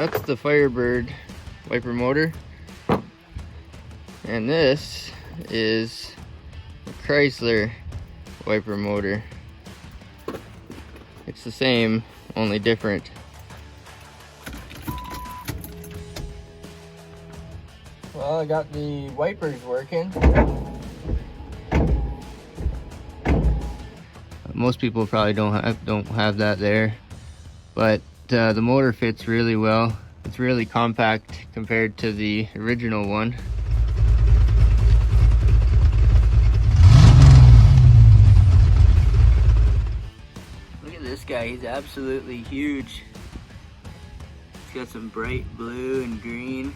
that's the Firebird wiper motor, and this is a Chrysler wiper motor. It's the same, only different. Well, I got the wipers working. Most people probably don't have that there, but the motor fits really well. It's really compact compared to the original one. Look at this guy, he's absolutely huge. He's got some bright blue and green.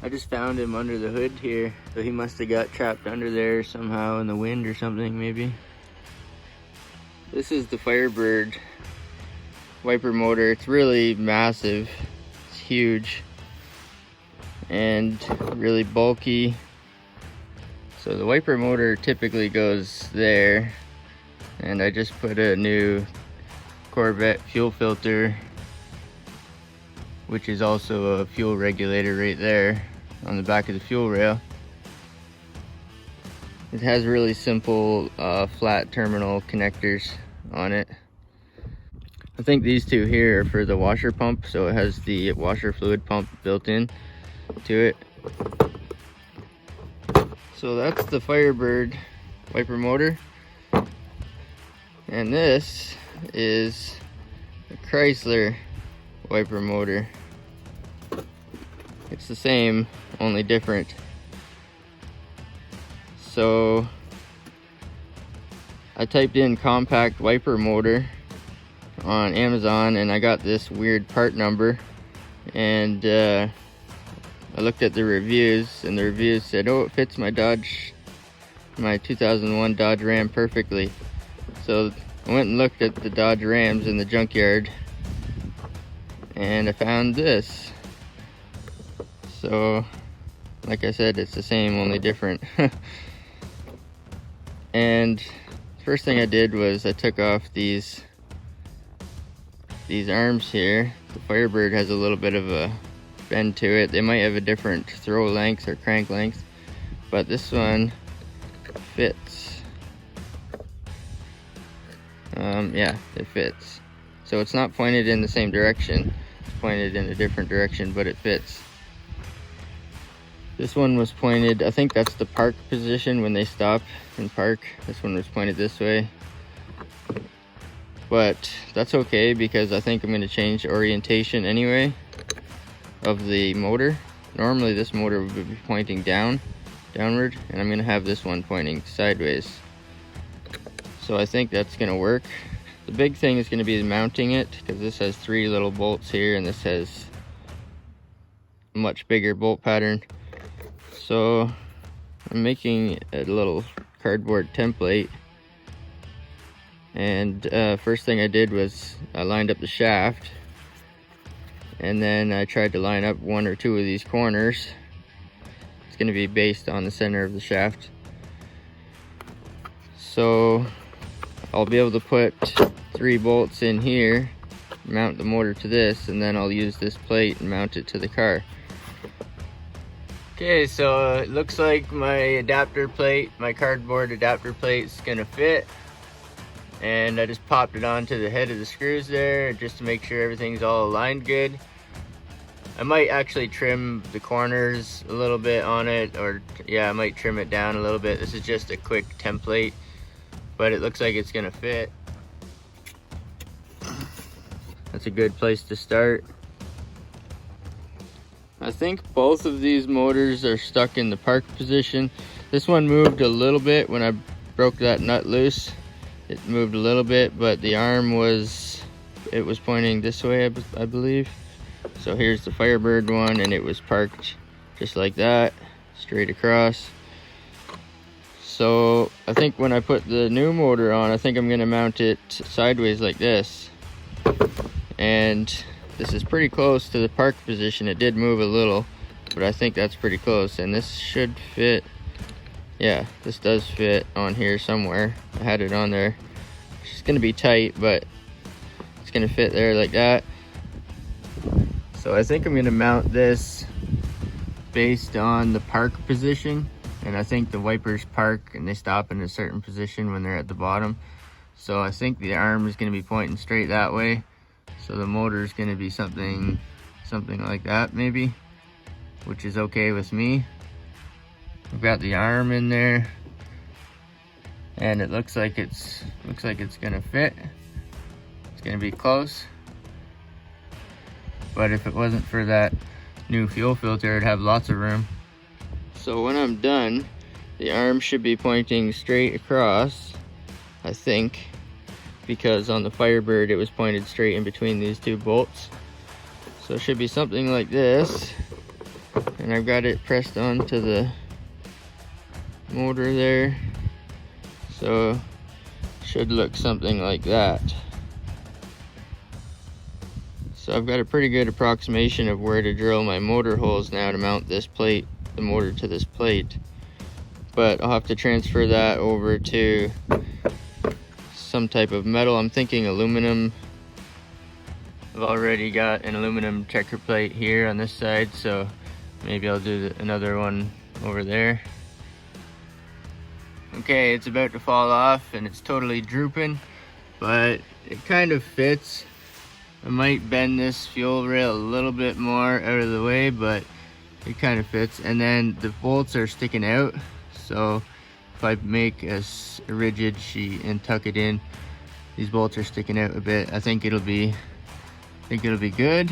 I just found him under the hood here, so he must have got trapped under there somehow in the wind or something maybe. This is the Firebird wiper motor. It's really massive, it's huge, and really bulky. So the wiper motor typically goes there, and I just put a new Corvette fuel filter, which is also a fuel regulator right there on the back of the fuel rail. It has really simple flat terminal connectors on it. I think these two here are for the washer pump, so it has the washer fluid pump built in to it. So that's the Firebird wiper motor, and this is a Chrysler wiper motor. It's the same, only different. So I typed in compact wiper motor on Amazon and I got this weird part number, and I looked at the reviews, and the reviews said, oh, it fits my 2001 Dodge Ram perfectly. So I went and looked at the Dodge Rams in the junkyard, and I found this. So like I said, it's the same, only different. And first thing I did was I took off these arms here. The Firebird has a little bit of a bend to it. They might have a different throw length or crank length, but this one fits. Yeah, it fits. So it's not pointed in the same direction. It's pointed in a different direction, but it fits. This one was pointed, I think that's the park position when they stop and park. This one was pointed this way. But that's okay, because I think I'm going to change the orientation anyway of the motor. Normally this motor would be pointing downward, and I'm going to have this one pointing sideways. So I think that's going to work. The big thing is going to be mounting it, because this has 3 little bolts here and this has a much bigger bolt pattern. So I'm making a little cardboard template, and first thing I did was I lined up the shaft, and then I tried to line up 1 or 2 of these corners. It's going to be based on the center of the shaft. So I'll be able to put 3 bolts in here, mount the motor to this, and then I'll use this plate and mount it to the car. Okay, so it looks like my adapter plate, my cardboard adapter plate, is gonna fit. And I just popped it onto the head of the screws there just to make sure everything's all aligned good. I might actually trim the corners a little bit on it, or yeah, I might trim it down a little bit. This is just a quick template, but it looks like it's gonna fit. That's a good place to start. I think both of these motors are stuck in the park position. This one moved a little bit when I broke that nut loose. It moved a little bit, but the arm was pointing this way, I believe. So here's the Firebird one, and it was parked just like that, straight across. So I think when I put the new motor on, I think I'm gonna mount it sideways like this. And this is pretty close to the park position. It did move a little, but I think that's pretty close, and this should fit. Yeah, this does fit on here somewhere. I had it on there. It's gonna be tight, but it's gonna fit there like that. So I think I'm gonna mount this based on the park position, and I think the wipers park and they stop in a certain position when they're at the bottom. So I think the arm is gonna be pointing straight that way. So the motor is gonna be something like that maybe, which is okay with me. I've got the arm in there, and it looks like it's gonna fit. It's gonna be close. But if it wasn't for that new fuel filter, it'd have lots of room. So when I'm done, the arm should be pointing straight across, I think, because on the Firebird it was pointed straight in between these two bolts. So it should be something like this, and I've got it pressed onto the motor there, so it should look something like that. So I've got a pretty good approximation of where to drill my motor holes now to mount this plate, the motor to this plate. But I'll have to transfer that over to some type of metal. I'm thinking aluminum. I've already got an aluminum checker plate here on this side, so maybe I'll do another one over there. Okay, it's about to fall off and it's totally drooping, but it kind of fits. I might bend this fuel rail a little bit more out of the way, but it kind of fits. And then the bolts are sticking out, so if I make a rigid sheet and tuck it in, these bolts are sticking out a bit. I think it'll be good.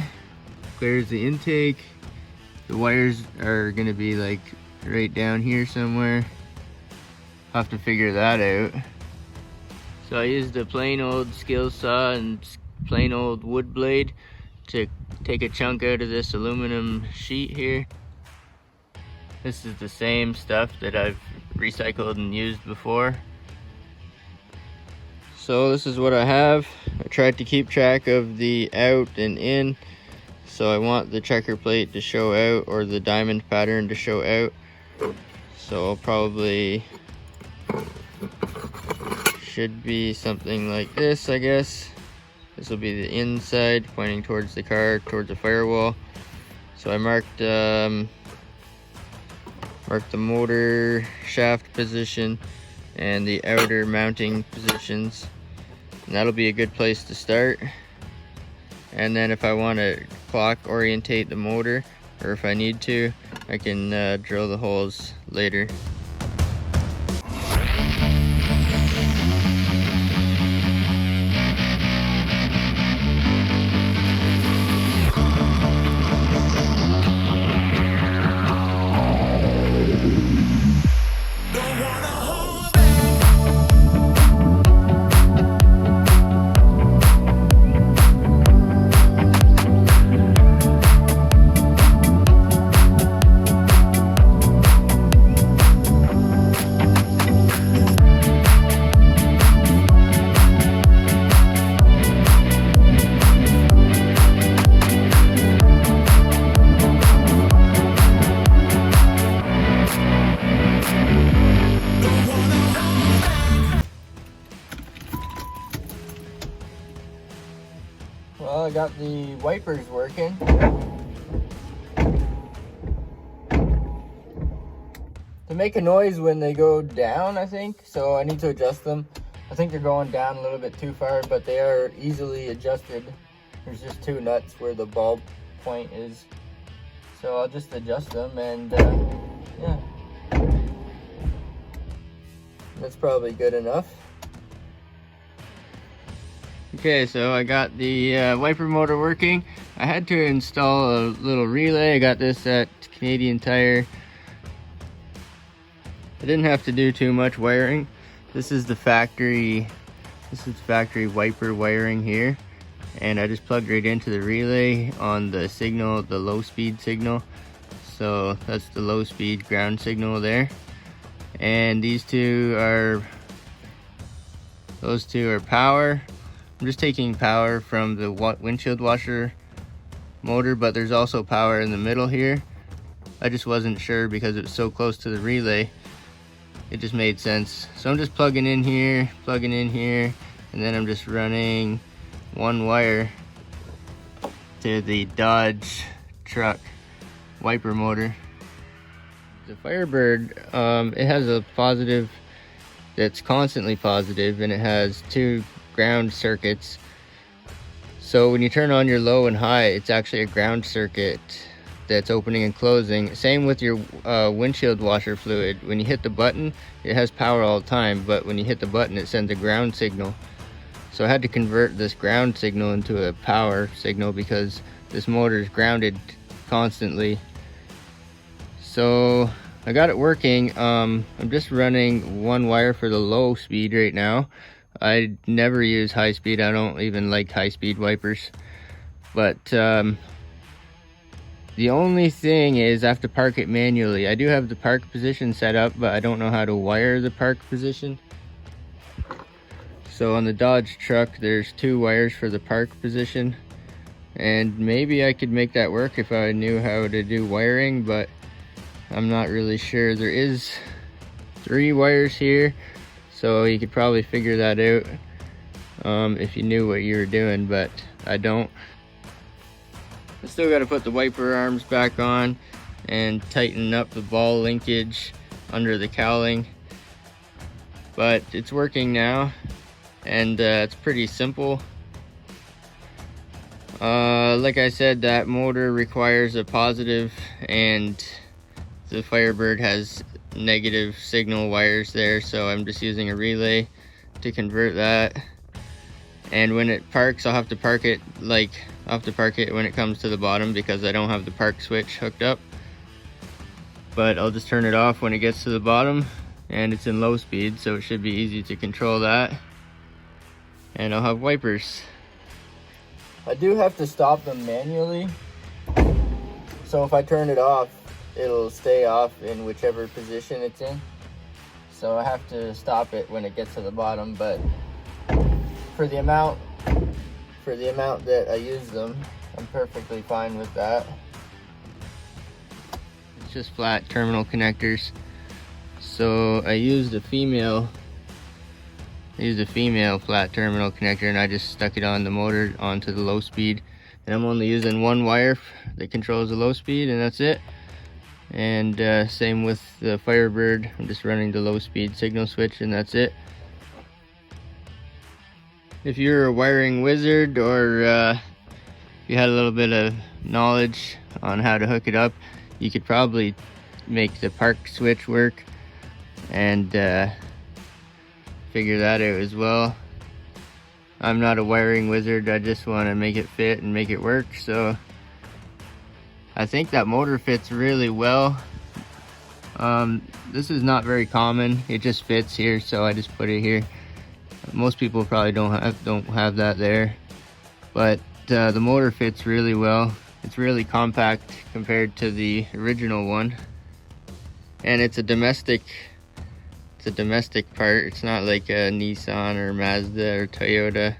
Clears the intake. The wires are gonna be like right down here somewhere. I'll have to figure that out. So I used a plain old skill saw and plain old wood blade to take a chunk out of this aluminum sheet here. This is the same stuff that I've recycled and used before. So this is what I have. I tried to keep track of the out and in, so I want the checker plate to show out, or the diamond pattern to show out. So I'll probably, should be something like this, I guess. This will be the inside pointing towards the car, towards the firewall. So I marked the motor shaft position and the outer mounting positions, and that'll be a good place to start. And then if I want to clock orientate the motor, or if I need to, I can drill the holes later. Well, I got the wipers working. They make a noise when they go down, I think, so I need to adjust them. I think they're going down a little bit too far, but they are easily adjusted. There's just two nuts where the bulb point is. So I'll just adjust them, and yeah. That's probably good enough. Okay, so I got the wiper motor working. I had to install a little relay. I got this at Canadian Tire. I didn't have to do too much wiring. This is the factory wiper wiring here, and I just plugged right into the relay on the signal, the low speed signal. So that's the low speed ground signal there. And those two are power. I'm just taking power from the windshield washer motor, but there's also power in the middle here. I just wasn't sure because it was so close to the relay. It just made sense. So I'm just plugging in here, and then I'm just running one wire to the Dodge truck wiper motor. The Firebird, it has a positive that's constantly positive, and it has 2 ground circuits. So when you turn on your low and high, it's actually a ground circuit that's opening and closing. Same with your windshield washer fluid. When you hit the button, it has power all the time, but when you hit the button, it sends a ground signal. So I had to convert this ground signal into a power signal because this motor is grounded constantly. So I got it working. I'm just running 1 wire for the low speed right now. I never use high speed. I don't even like high speed wipers. But the only thing is I have to park it manually. I do have the park position set up, but I don't know how to wire the park position. So on the Dodge truck, there's 2 wires for the park position. And maybe I could make that work if I knew how to do wiring, but I'm not really sure. There is 3 wires here, so you could probably figure that out if you knew what you were doing, but I don't. I still got to put the wiper arms back on and tighten up the ball linkage under the cowling, but it's working now, and it's pretty simple. Like I said, that motor requires a positive, and the Firebird has negative signal wires there, so I'm just using a relay to convert that. And when it parks, I'll have to park it when it comes to the bottom because I don't have the park switch hooked up. But I'll just turn it off when it gets to the bottom, and it's in low speed, so it should be easy to control that. And I'll have wipers. I do have to stop them manually, so if I turn it off, it'll stay off in whichever position it's in. So I have to stop it when it gets to the bottom, but for the amount that I use them, I'm perfectly fine with that. It's just flat terminal connectors. So I used a female flat terminal connector, and I just stuck it on the motor onto the low speed. And I'm only using 1 wire that controls the low speed, and that's it. And same with the Firebird. I'm just running the low speed signal switch, and that's it. If you're a wiring wizard, or if you had a little bit of knowledge on how to hook it up, you could probably make the park switch work and figure that out as well. I'm not a wiring wizard. I just want to make it fit and make it work. So I think that motor fits really well. This is not very common. It just fits here, so I just put it here. Most people probably don't have that there, but the motor fits really well. It's really compact compared to the original one, and it's a domestic part. It's not like a Nissan or Mazda or Toyota.